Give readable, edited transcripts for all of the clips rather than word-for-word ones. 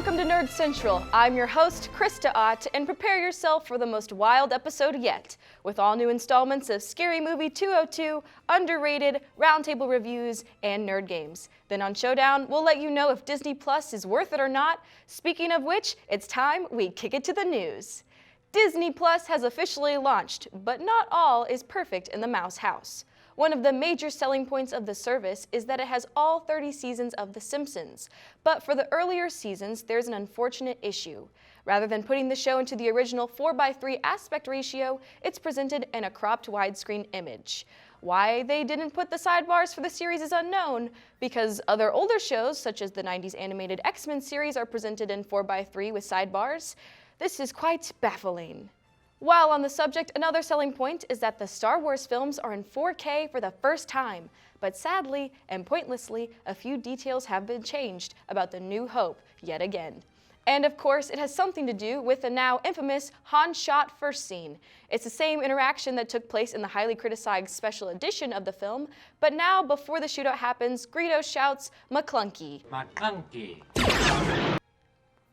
Welcome to Nerd Central. I'm your host, Krista Ott, and prepare yourself for the most wild episode yet, with all new installments of Scary Movie 202, underrated, roundtable reviews, and nerd games. Then on Showdown, we'll let you know if Disney Plus is worth it or not. Speaking of which, it's time we kick it to the news. Disney Plus has officially launched, but not all is perfect in the Mouse House. One of the major selling points of the service is that it has all 30 seasons of The Simpsons. But for the earlier seasons, there's an unfortunate issue. Rather than putting the show into the original 4:3 aspect ratio, it's presented in a cropped widescreen image. Why they didn't put the sidebars for the series is unknown, because other older shows, such as the 90s animated X-Men series, are presented in 4:3 with sidebars. This is quite baffling. While on the subject, another selling point is that the Star Wars films are in 4K for the first time, but sadly and pointlessly, a few details have been changed about the New Hope yet again. And of course, it has something to do with the now infamous Han shot first scene. It's the same interaction that took place in the highly criticized special edition of the film, but now before the shootout happens, Greedo shouts, "McClunky." McClunky.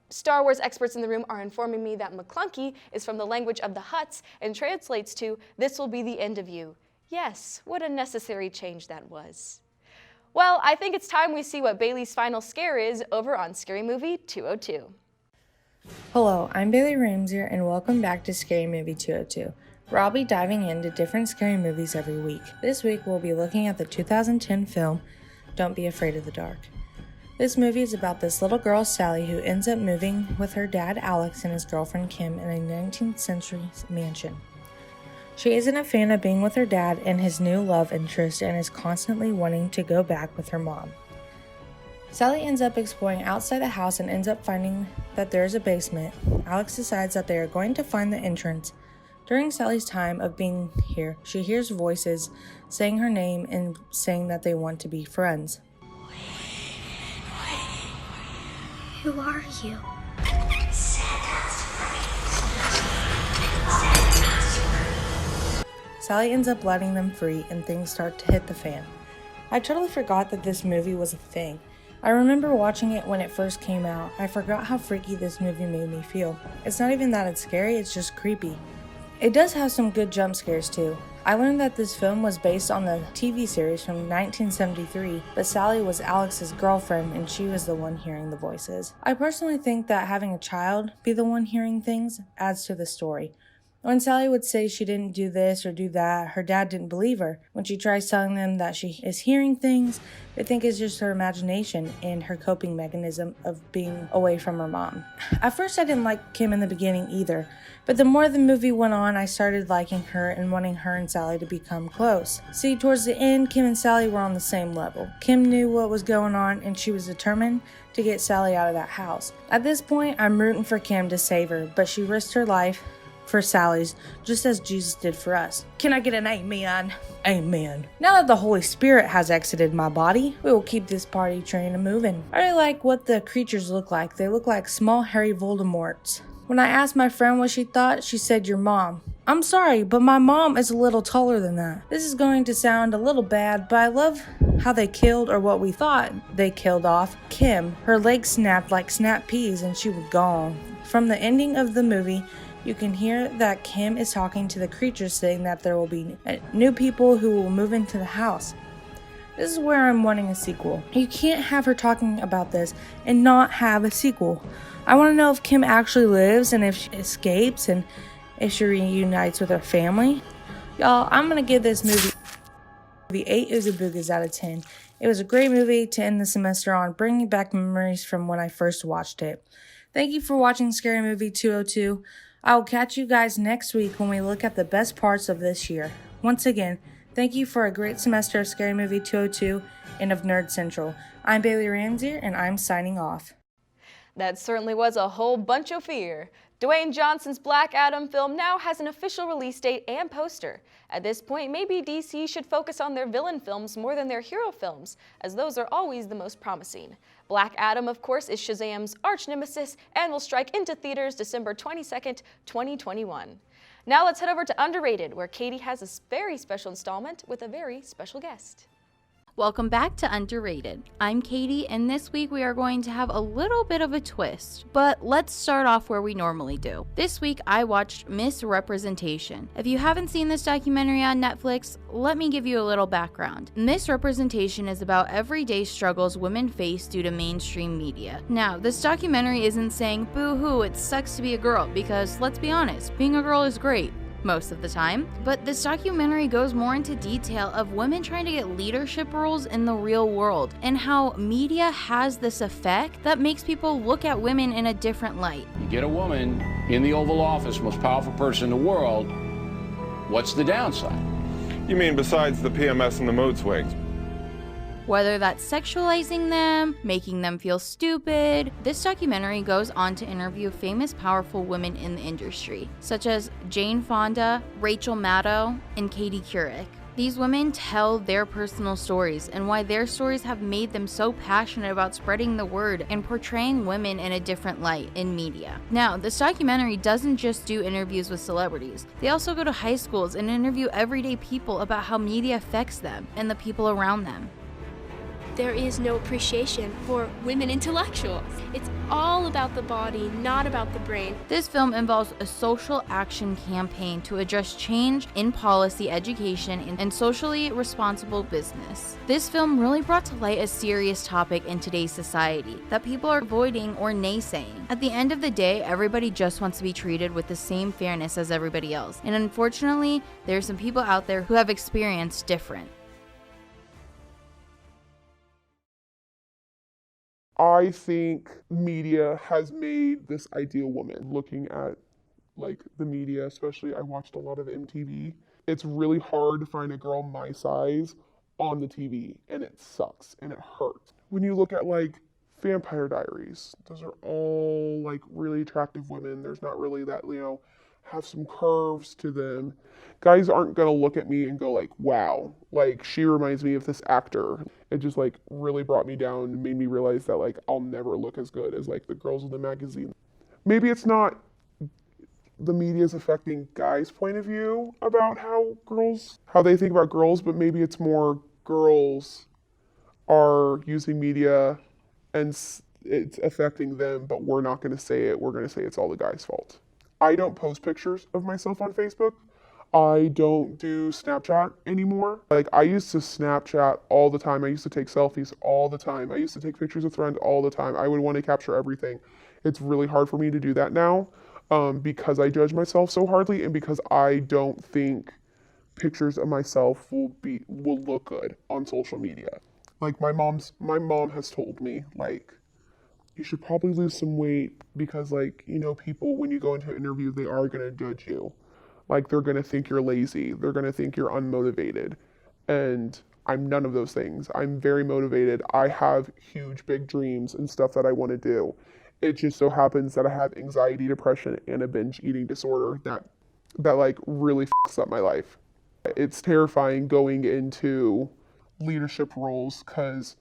Star Wars experts in the room are informing me that McClunky is from the language of the Hutts and translates to, "This will be the end of you." Yes, what a necessary change that was. Well, I think it's time we see what Bailey's final scare is over on Scary Movie 202. Hello, I'm Bailey Ramsey and welcome back to Scary Movie 202, where I'll be diving into different scary movies every week. This week we'll be looking at the 2010 film, Don't Be Afraid of the Dark. This movie is about this little girl, Sally, who ends up moving with her dad, Alex, and his girlfriend, Kim, in a 19th century mansion. She isn't a fan of being with her dad and his new love interest and is constantly wanting to go back with her mom. Sally ends up exploring outside the house and ends up finding that there is a basement. Alex decides that they are going to find the entrance. During Sally's time of being here, she hears voices saying her name and saying that they want to be friends. Who are you? Sally ends up letting them free and things start to hit the fan. I totally forgot that this movie was a thing. I remember watching it when it first came out. I forgot how freaky this movie made me feel. It's not even that it's scary, it's just creepy. It does have some good jump scares too. I learned that this film was based on the TV series from 1973, but Sally was Alex's girlfriend and she was the one hearing the voices. I personally think that having a child be the one hearing things adds to the story. When Sally would say she didn't do this or do that, her dad didn't believe her. When she tries telling them that she is hearing things, they think it's just her imagination and her coping mechanism of being away from her mom. At first I didn't like Kim in the beginning either, but the more the movie went on, I started liking her and wanting her and Sally to become close. See, towards the end, Kim and Sally were on the same level. Kim knew what was going on and she was determined to get Sally out of that house. At this point, I'm rooting for Kim to save her, but she risked her life for Sally's, just as Jesus did for us. Can I get an amen? Amen. Now that the Holy Spirit has exited my body, we will keep this party train a-moving. I really like what the creatures look like. They look like small hairy Voldemorts. When I asked my friend what she thought, she said, "Your mom." I'm sorry, but my mom is a little taller than that. This is going to sound a little bad, but I love how they killed, or what we thought they killed off, Kim. Her legs snapped like snap peas and she was gone. From the ending of the movie, you can hear that Kim is talking to the creatures, saying that there will be new people who will move into the house. This is where I'm wanting a sequel. You can't have her talking about this and not have a sequel. I want to know if Kim actually lives and if she escapes and if she reunites with her family. Y'all, I'm going to give this movie 8 Ooga Boogas out of 10. It was a great movie to end the semester on, bringing back memories from when I first watched it. Thank you for watching Scary Movie 202. I will catch you guys next week when we look at the best parts of this year. Once again, thank you for a great semester of Scary Movie 202 and of Nerd Central. I'm Bailey Ramsey and I'm signing off. That certainly was a whole bunch of fear. Dwayne Johnson's Black Adam film now has an official release date and poster. At this point, maybe DC should focus on their villain films more than their hero films, as those are always the most promising. Black Adam, of course, is Shazam's arch nemesis and will strike into theaters December 22nd, 2021. Now let's head over to Underrated, where Katie has a very special installment with a very special guest. Welcome back to Underrated. I'm Katie, and this week we are going to have a little bit of a twist, but let's start off where we normally do. This week I watched Misrepresentation. If you haven't seen this documentary on Netflix, let me give you a little background. Misrepresentation is about everyday struggles women face due to mainstream media. Now, this documentary isn't saying, boo-hoo, it sucks to be a girl, because let's be honest, being a girl is great most of the time, but this documentary goes more into detail of women trying to get leadership roles in the real world and how media has this effect that makes people look at women in a different light. You get a woman in the Oval Office, most powerful person in the world, what's the downside? You mean besides the PMS and the mood swings? Whether that's sexualizing them, making them feel stupid, this documentary goes on to interview famous powerful women in the industry, such as Jane Fonda, Rachel Maddow, and Katie Couric. These women tell their personal stories and why their stories have made them so passionate about spreading the word and portraying women in a different light in media. Now, this documentary doesn't just do interviews with celebrities. They also go to high schools and interview everyday people about how media affects them and the people around them. There is no appreciation for women intellectuals. It's all about the body, not about the brain. This film involves a social action campaign to address change in policy, education, and socially responsible business. This film really brought to light a serious topic in today's society that people are avoiding or naysaying. At the end of the day, everybody just wants to be treated with the same fairness as everybody else. And unfortunately, there are some people out there who have experienced different. I think media has made this ideal woman. Looking at like the media, especially I watched a lot of MTV. It's really hard to find a girl my size on the TV, and it sucks and it hurts. When you look at like Vampire Diaries, those are all like really attractive women. There's not really that, have some curves to them. Guys aren't gonna look at me and go like, wow, like she reminds me of this actor. It just like really brought me down and made me realize that like I'll never look as good as like the girls in the magazine. Maybe it's not the media's affecting guys' point of view about how they think about girls, but maybe it's more girls are using media and it's affecting them, but we're not gonna say it. We're gonna say it's all the guy's fault. I don't post pictures of myself on Facebook. I don't do Snapchat anymore. Like I used to Snapchat all the time. I used to take selfies all the time. I used to take pictures of friends all the time. I would want to capture everything. It's really hard for me to do that now because I judge myself so hardly and because I don't think pictures of myself will look good on social media. Like my mom has told me like, you should probably lose some weight because like, people, when you go into an interview, they are going to judge you. Like they're going to think you're lazy. They're going to think you're unmotivated. And I'm none of those things. I'm very motivated. I have huge, big dreams and stuff that I want to do. It just so happens that I have anxiety, depression, and a binge eating disorder that like really fucks up my life. It's terrifying going into leadership roles because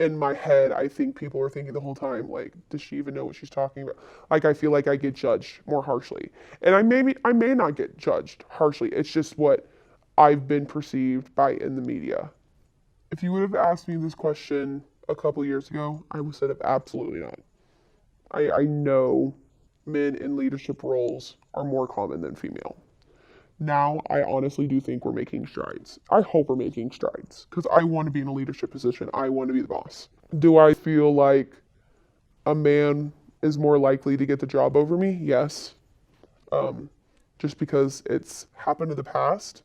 in my head, I think people are thinking the whole time, like, does she even know what she's talking about? Like, I feel like I get judged more harshly. And I may not get judged harshly. It's just what I've been perceived by in the media. If you would have asked me this question a couple years ago, I would have said absolutely not. I know men in leadership roles are more common than female. Now, I honestly do think we're making strides. I hope we're making strides because I want to be in a leadership position. I want to be the boss. Do I feel like a man is more likely to get the job over me? Yes. Just because it's happened in the past.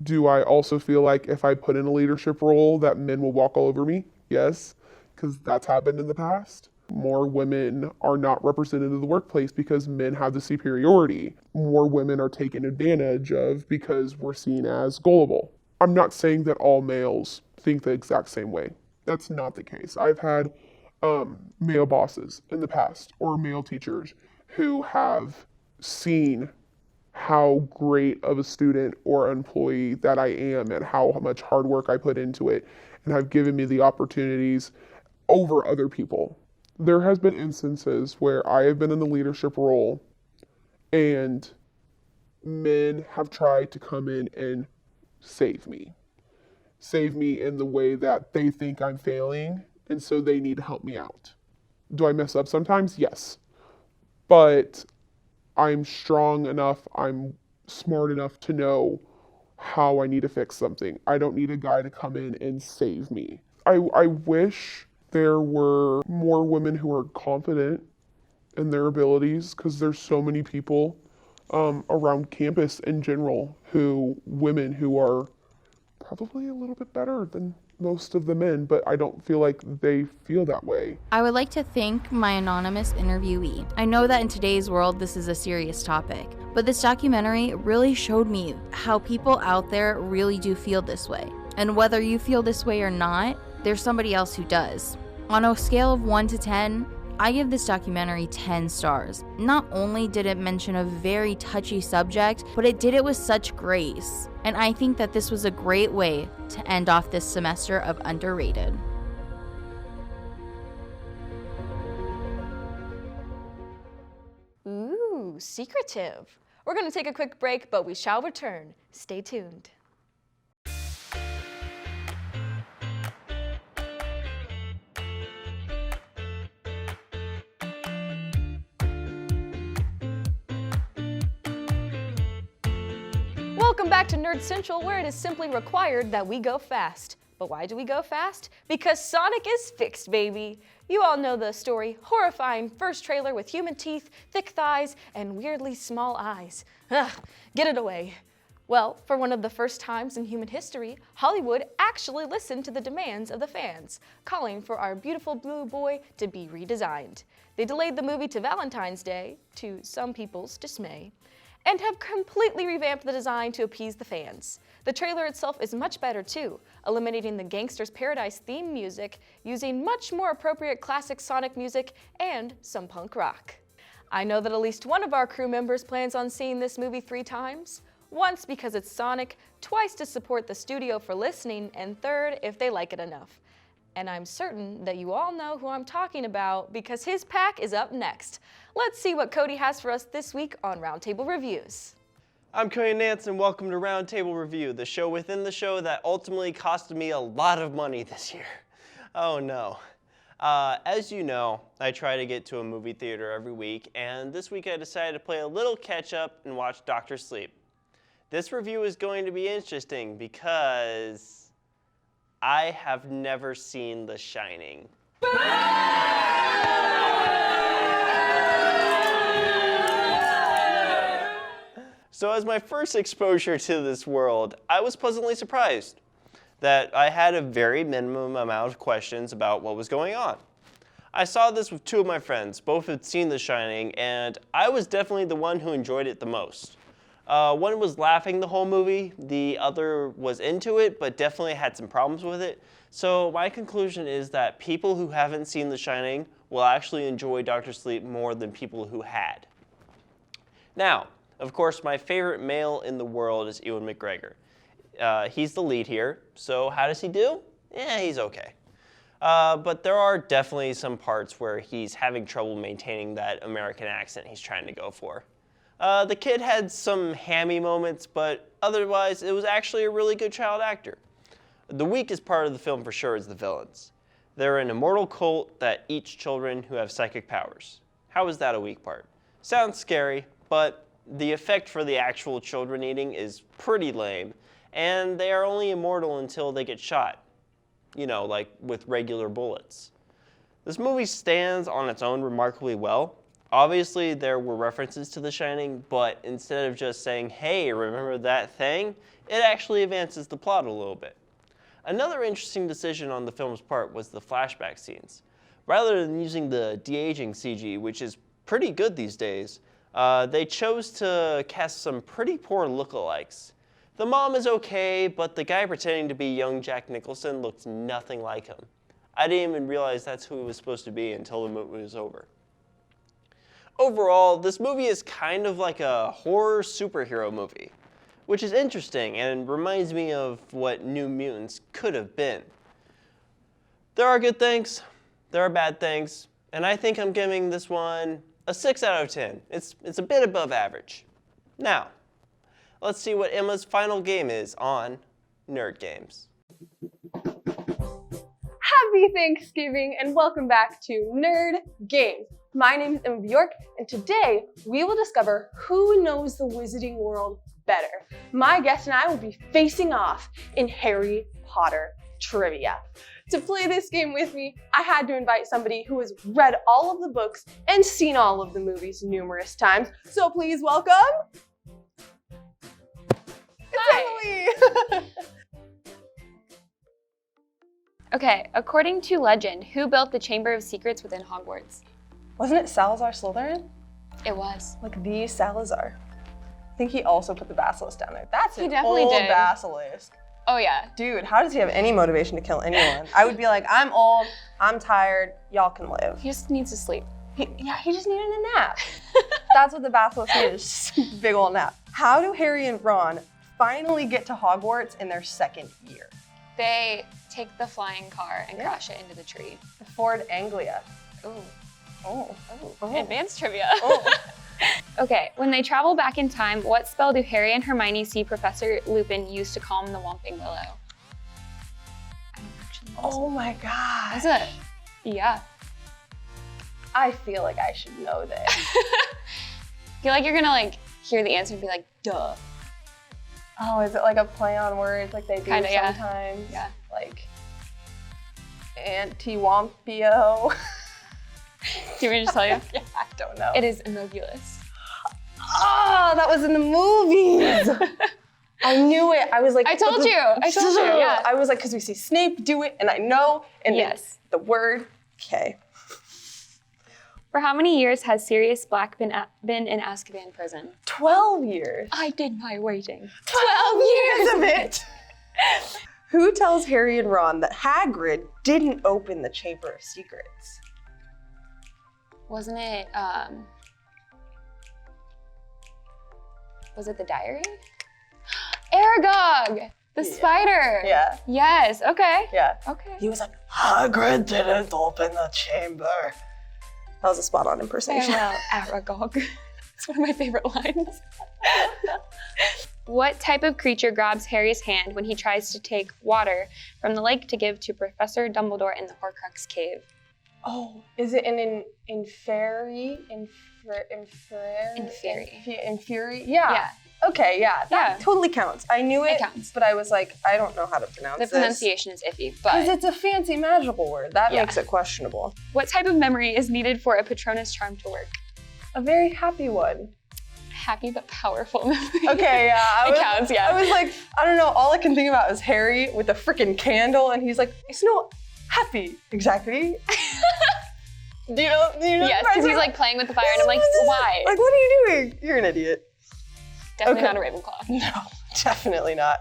Do I also feel like if I put in a leadership role that men will walk all over me? Yes, because that's happened in the past. More women are not represented in the workplace because men have the superiority. More women are taken advantage of because we're seen as gullible. I'm not saying that all males think the exact same way. That's not the case. I've had male bosses in the past or male teachers who have seen how great of a student or employee that I am and how much hard work I put into it and have given me the opportunities over other people. There has been instances where I have been in the leadership role and men have tried to come in and save me. save me in the way that they think I'm failing, and so they need to help me out. Do I mess up sometimes? Yes. But I'm strong enough, I'm smart enough to know how I need to fix something. I don't need a guy to come in and save me. I wish there were more women who are confident in their abilities, because there's so many people around campus in general women who are probably a little bit better than most of the men, but I don't feel like they feel that way. I would like to thank my anonymous interviewee. I know that in today's world this is a serious topic, but this documentary really showed me how people out there really do feel this way. And whether you feel this way or not, there's somebody else who does. On a scale of 1 to 10, I give this documentary 10 stars. Not only did it mention a very touchy subject, but it did it with such grace. And I think that this was a great way to end off this semester of Underrated. Ooh, secretive. We're going to take a quick break, but we shall return. Stay tuned. Welcome back to Nerd Central, where it is simply required that we go fast. But why do we go fast? Because Sonic is fixed, baby. You all know the story. Horrifying first trailer with human teeth, thick thighs, and weirdly small eyes. Ugh, get it away. Well, for one of the first times in human history, Hollywood actually listened to the demands of the fans, calling for our beautiful blue boy to be redesigned. They delayed the movie to Valentine's Day, to some people's dismay, and have completely revamped the design to appease the fans. The trailer itself is much better too, eliminating the Gangster's Paradise theme music, using much more appropriate classic Sonic music and some punk rock. I know that at least one of our crew members plans on seeing this movie 3 times. Once because it's Sonic, twice to support the studio for listening, and third if they like it enough. And I'm certain that you all know who I'm talking about because his pack is up next. Let's see what Cody has for us this week on Roundtable Reviews. I'm Cody Nance and welcome to Roundtable Review, the show within the show that ultimately costed me a lot of money this year. Oh no. As you know, I try to get to a movie theater every week, and this week I decided to play a little catch up and watch Dr. Sleep. This review is going to be interesting because I have never seen The Shining. So as my first exposure to this world, I was pleasantly surprised that I had a very minimum amount of questions about what was going on. I saw this with 2 of my friends. Both had seen The Shining, and I was definitely the one who enjoyed it the most. One was laughing the whole movie, the other was into it, but definitely had some problems with it. So my conclusion is that people who haven't seen The Shining will actually enjoy Dr. Sleep more than people who had. Now, of course, my favorite male in the world is Ewan McGregor. He's the lead here, so how does he do? He's okay. But there are definitely some parts where he's having trouble maintaining that American accent he's trying to go for. The kid had some hammy moments, but otherwise it was actually a really good child actor. The weakest part of the film for sure is the villains. They're an immortal cult that eats children who have psychic powers. How is that a weak part? Sounds scary, but the effect for the actual children eating is pretty lame, and they are only immortal until they get shot. You know, like with regular bullets. This movie stands on its own remarkably well. Obviously, there were references to The Shining, but instead of just saying, hey, remember that thing? It actually advances the plot a little bit. Another interesting decision on the film's part was the flashback scenes. Rather than using the de-aging CG, which is pretty good these days, they chose to cast some pretty poor lookalikes. The mom is okay, but the guy pretending to be young Jack Nicholson looks nothing like him. I didn't even realize that's who he was supposed to be until the movie was over. Overall, this movie is kind of like a horror superhero movie, which is interesting and reminds me of what New Mutants could have been. There are good things, there are bad things, and I think I'm giving this one a 6 out of 10. It's a bit above average. Now, let's see what Emma's final game is on Nerd Games. Happy Thanksgiving and welcome back to Nerd Games. My name is Emma Bjork and today we will discover who knows the wizarding world better. My guest and I will be facing off in Harry Potter trivia. To play this game with me, I had to invite somebody who has read all of the books and seen all of the movies numerous times. So please welcome Emily. Okay, according to legend, who built the Chamber of Secrets within Hogwarts? Wasn't it Salazar Slytherin? It was. Like the Salazar. I think he also put the basilisk down there. That's He an definitely old did. basilisk. Oh yeah. Dude, how does he have any motivation to kill anyone? I would be like, I'm old, I'm tired, y'all can live. He just needs to sleep. He just needed a nap. That's what the basilisk needed, just a big old nap. How do Harry and Ron finally get to Hogwarts in their second year? They take the flying car and crash it into the tree. The Ford Anglia. Ooh. Oh. Advanced trivia. Oh. Okay, when they travel back in time, what spell do Harry and Hermione see Professor Lupin use to calm the Whomping Willow? I don't actually know. Oh my gosh. Is it? Yeah. I feel like I should know this. I feel like you're gonna hear the answer and be like, duh. Oh, is it like a play on words like they do Kinda, yeah. sometimes? Yeah. Like anti-wampio. Do you want me to just tell you? Yeah, I don't know. It is Amogulis. Oh, that was in the movies. I knew it. I was like, I told you, yeah. I was like, because we see Snape do it, and I know, and Yes. the word, okay. For how many years has Sirius Black been in Azkaban prison? 12 years. I did my waiting. 12 years of it. Who tells Harry and Ron that Hagrid didn't open the Chamber of Secrets? Wasn't it, was it the diary? Aragog, the spider. Yeah. Yes, okay. Yeah. Okay. He was like, Hagrid didn't open the chamber. That was a spot on impersonation. Farewell, Aragog. It's one of my favorite lines. What type of creature grabs Harry's hand when he tries to take water from the lake to give to Professor Dumbledore in the Horcrux cave? Oh, is it an inferi? Inferi? Yeah. Yeah. Okay, yeah. That totally counts. I knew it, It counts. but I was like, I don't know how to pronounce The this. pronunciation is iffy, Because but it's a fancy magical word. That Yeah. makes it questionable. what type of memory is needed for a Patronus charm to work? A very happy one. Happy but powerful memory. Okay, yeah. It counts, yeah. I was like, I don't know, all I can think about is Harry with the freaking candle, and he's like, it's not happy, exactly. Do you know? Yes, because he's like playing with the fire, and I'm like, why? Like, what are you doing? You're an idiot. Definitely okay. not a Ravenclaw. No, definitely not.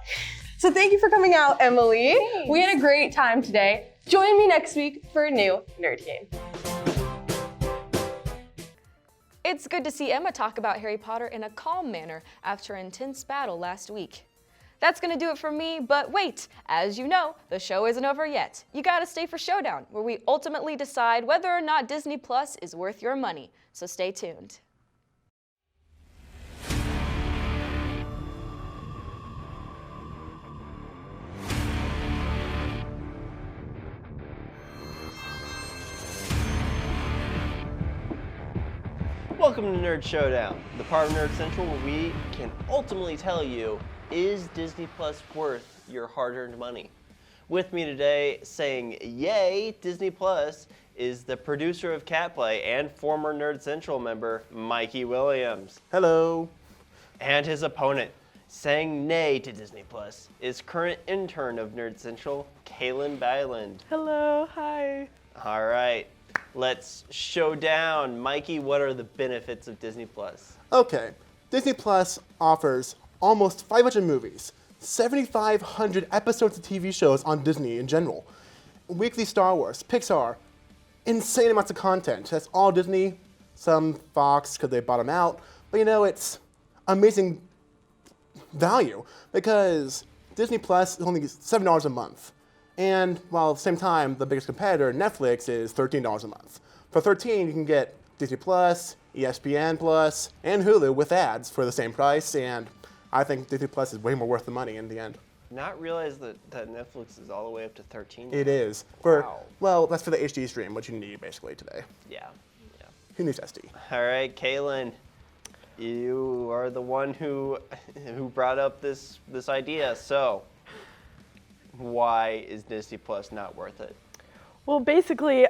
So thank you for coming out, Emily. Thanks. We had a great time today. Join me next week for a new Nerd Game. It's good to see Emma talk about Harry Potter in a calm manner after an intense battle last week. That's gonna do it for me, but wait, as you know, the show isn't over yet. You gotta stay for Showdown, where we ultimately decide whether or not Disney Plus is worth your money, so stay tuned. Welcome to Nerd Showdown, the part of Nerd Central where we can ultimately tell you, is Disney Plus worth your hard-earned money? With me today saying yay, Disney Plus, is the producer of Catplay and former Nerd Central member, Mikey Williams. Hello. And his opponent, saying nay to Disney Plus, is current intern of Nerd Central, Kaylin Byland. Hello, hi. All right, let's show down. Mikey, what are the benefits of Disney Plus? Okay, Disney Plus offers almost 500 movies, 7,500 episodes of TV shows on Disney in general, weekly Star Wars, Pixar, insane amounts of content. That's all Disney, some Fox because they bought them out, but you know, it's amazing value because Disney Plus is only $7 a month. And while at the same time, the biggest competitor, Netflix, is $13 a month. For $13, you can get Disney Plus, ESPN Plus, and Hulu with ads for the same price, and I think Disney Plus is way more worth the money in the end. not realize that Netflix is all the way up to 13. It now. is. Well, that's for the HD stream, what you need basically today. Yeah. Who needs SD? All right, Kaylin, you are the one who brought up this idea. So, why is Disney Plus not worth it? Well, basically,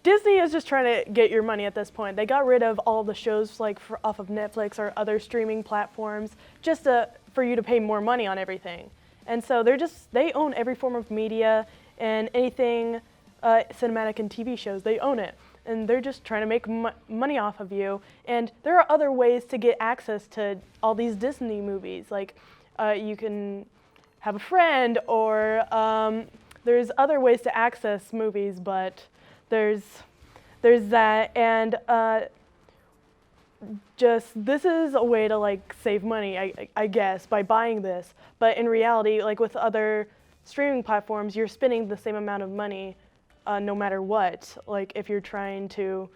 Disney is just trying to get your money at this point. They got rid of all the shows like off of Netflix or other streaming platforms just for you to pay more money on everything. And so they own every form of media and anything cinematic and TV shows, they own it. And they're just trying to make money off of you. And there are other ways to get access to all these Disney movies. Like you can have a friend, or there's other ways to access movies, but there's that. And just this is a way to like save money, I guess, by buying this. But in reality, like with other streaming platforms, you're spending the same amount of money no matter what. Like if you're trying to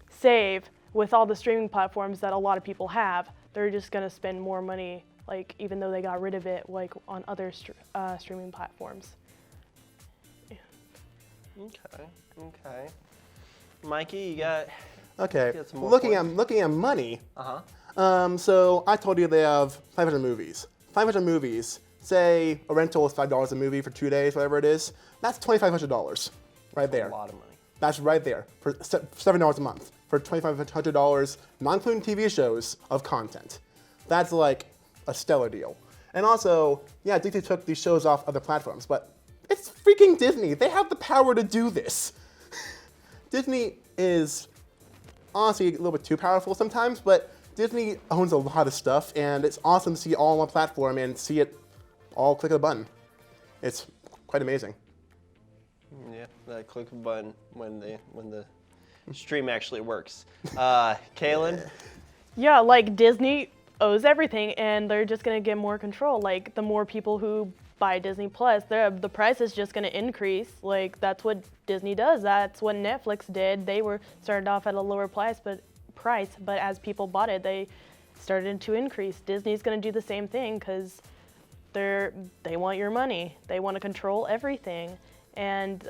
save with all the streaming platforms that a lot of people have, they're just gonna spend more money, like even though they got rid of it, like on other streaming platforms. Yeah. Okay. Mikey, you got? Okay. Some more looking points? at money. So I told you they have 500 movies. 500 movies. Say a rental is $5 a movie for 2 days, whatever it is. That's $2,500 right there. A lot of money. That's right there for $7 a month for $2,500, not including TV shows of content. That's like a stellar deal. And also, yeah, Disney took these shows off other platforms, but it's freaking Disney. They have the power to do this. Disney is honestly a little bit too powerful sometimes, but Disney owns a lot of stuff, and it's awesome to see it all on one platform and see it all click a button. It's quite amazing. Yeah, that click of a button when the stream actually works. Kaylin? Yeah, like Disney owes everything, and they're just gonna get more control. Like the more people who buy Disney Plus, the price is just gonna increase. Like that's what Disney does. That's what Netflix did. They started off at a lower price, but as people bought it, they started to increase. Disney's gonna do the same thing because they want your money. They want to control everything, and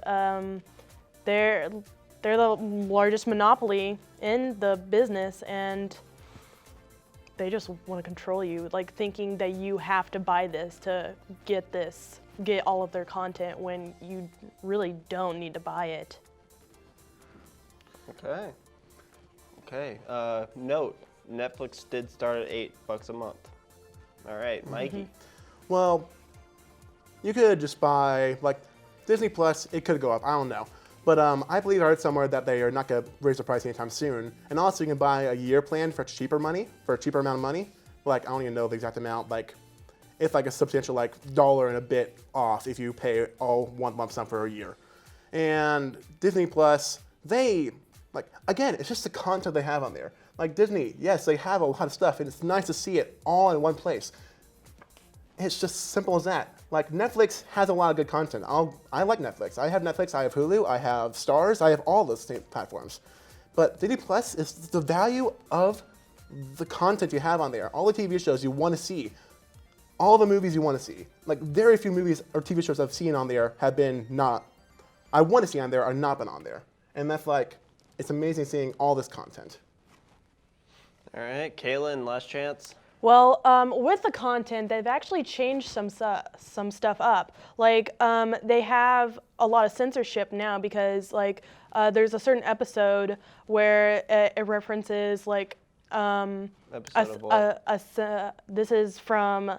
they're the largest monopoly in the business, and they just want to control you, like thinking that you have to buy this to get all of their content when you really don't need to buy it. Okay. Note: Netflix did start at $8 a month. All right, Mikey. Well, you could just buy, like, Disney Plus, it could go up, I don't know. But I believe I heard somewhere that they are not going to raise the price anytime soon. And also you can buy a year plan for cheaper amount of money. Like, I don't even know the exact amount, like, it's like a substantial, like, $1 and a bit off if you pay all one lump sum for a year. And Disney Plus, like, again, it's just the content they have on there. Like Disney, yes, they have a lot of stuff, and it's nice to see it all in one place. It's just simple as that. Like Netflix has a lot of good content. I like Netflix. I have Netflix, I have Hulu, I have Stars, I have all those same platforms. But Disney Plus is the value of the content you have on there. All the TV shows you want to see. All the movies you want to see. Like very few movies or TV shows I've seen on there have been I want to see on there are not been on there. And that's like, it's amazing seeing all this content. All right, Kaylin, last chance. Well, with the content, they've actually changed some stuff up. Like, they have a lot of censorship now because, like, there's a certain episode where it references, like, this is from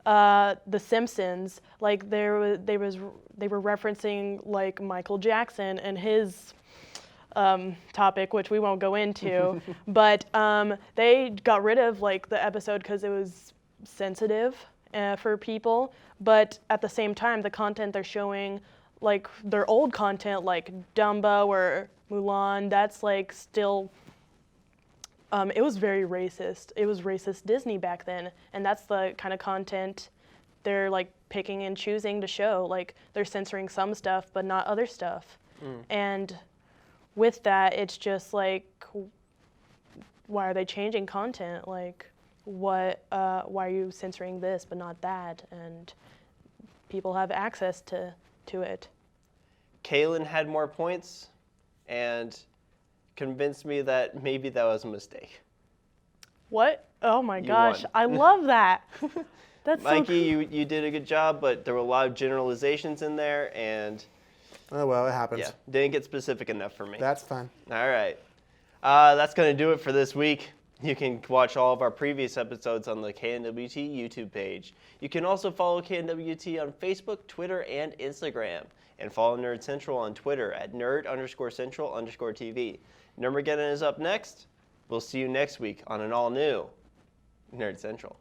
The Simpsons. Like, they were referencing, like, Michael Jackson and his topic, which we won't go into, but they got rid of like the episode because it was sensitive for people. But at the same time, the content they're showing, like their old content, like Dumbo or Mulan, that's like still. It was very racist. It was racist Disney back then, and that's the kind of content they're like picking and choosing to show. Like they're censoring some stuff, but not other stuff, and with that, it's just like, why are they changing content? Like, why are you censoring this but not that? And people have access to it. Kaylin had more points and convinced me that maybe that was a mistake. What? Oh my You gosh, won. I love that. That's Mikey, so you did a good job, but there were a lot of generalizations in there, and Oh, well, it happens. yeah, didn't get specific enough for me. That's fine. All right. That's going to do it for this week. You can watch all of our previous episodes on the KNWT YouTube page. You can also follow KNWT on Facebook, Twitter, and Instagram. And follow Nerd Central on Twitter at nerd_central_TV. Numbergeddon is up next. We'll see you next week on an all-new Nerd Central.